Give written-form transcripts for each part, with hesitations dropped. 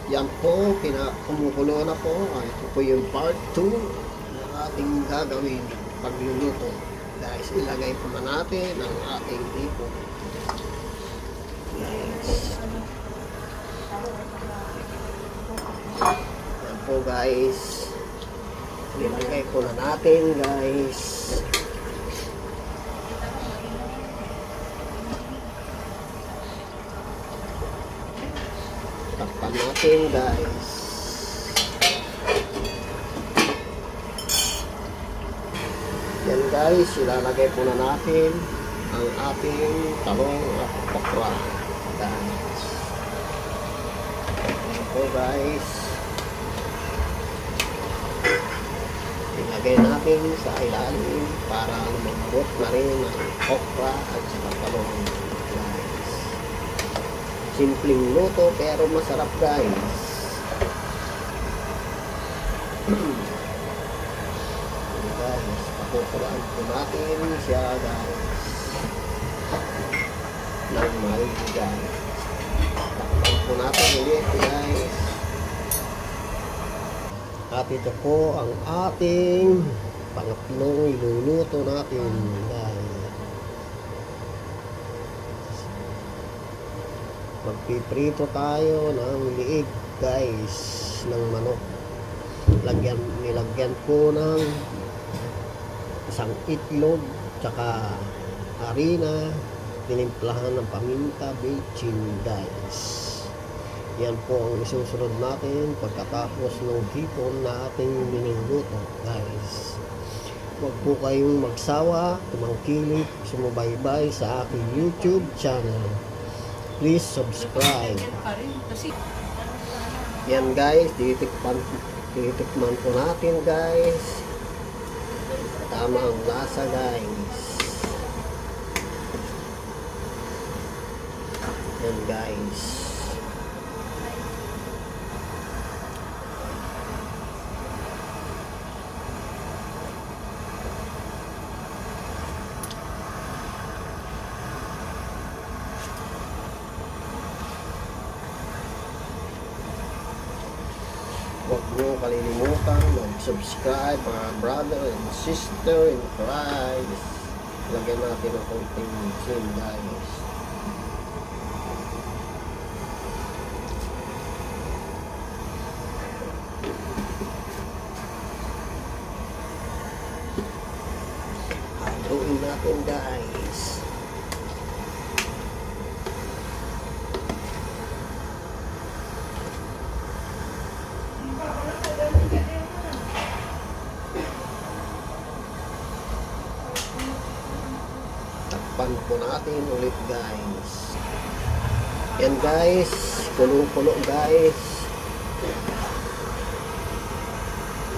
Yan po, kumukulo na po. Ito po yung part 2 ng ating gagawin pagluluto. Guys, ilagay po na natin ang ating tipo. Yes. Yan po guys. Ilagay po na natin guys. Takpan natin guys. Yan guys, ilalagay po na natin ang ating talong at okra guys. Yan po guys, ilagay natin sa ilalim para lumambot na rin ang okra at saka talong guys. Simpleng luto pero masarap guys. Guys, pakukulaan po natin siya guys ng maigi guys. Takpan po natin ulit guys. At ito po ang ating pangatlong iluluto natin guys. Magpiprito tayo ng liig guys ng manok. Nilagyan po ng isang itlog tsaka harina, tinimplahan ng paminta, bechin guys. Yan po ang isusunod natin pagkatapos ng hipon na ating niluluto guys. Huwag po kayong magsawa, tumangkilik, sumubaybay sa aking YouTube channel. Please subscribe. Yan guys, titikman po natin guys. Tama ang lasa guys. Yan guys. Huwag nyo kalilimutan mag-subscribe mga brother and sister in Christ. Lagyan natin ang konting sin guys. Haluin natin guys. Takpan po natin ulit guys. Yan guys, kulo-kulo guys.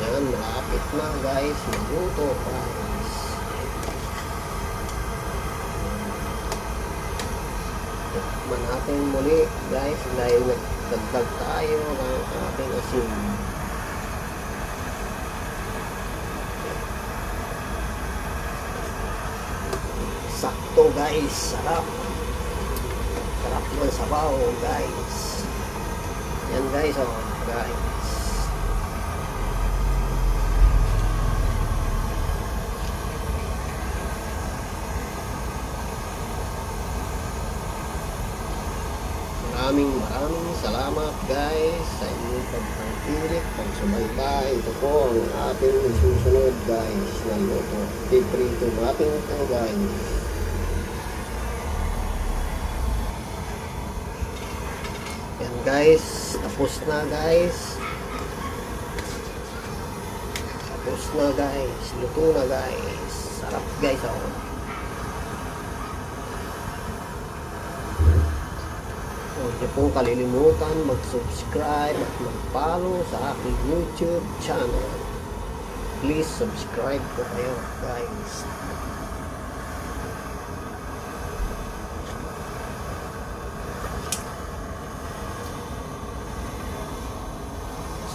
Yan, malapit na guys, maluto guys. Takpan natin muli guys dahil nagdagdag tayo ng ating asin. Sakto guys, sarap. Sarap ng sabaw guys. Yan guys, oh guys. Maraming salamat guys sa inyong pagtangkilik, pagsubaybay. Ito po ang ating susunod guys na luto. Piprito natin ito guys. Yan guys, tapos na guys. Tapos na guys, luto na guys. Sarap guys, oh. Huwag niyo pong kalilimutan mag-subscribe at mag-follow sa aking YouTube channel. Please subscribe po kayo guys.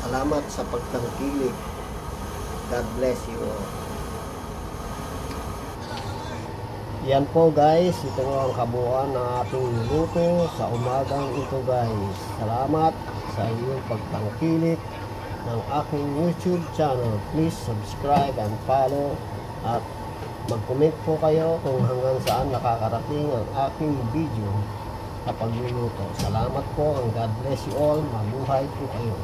Salamat sa pagtangkilik. God bless you all. Yan po guys, ito ang kabuuan ng ating luto sa umagang ito guys. Salamat sa inyong pagtangkilik ng aking YouTube channel. Please subscribe and follow at mag-comment po kayo kung hanggang saan nakakarating ang aking video sa pagluluto. Salamat po and God bless you all. Mabuhay po kayo.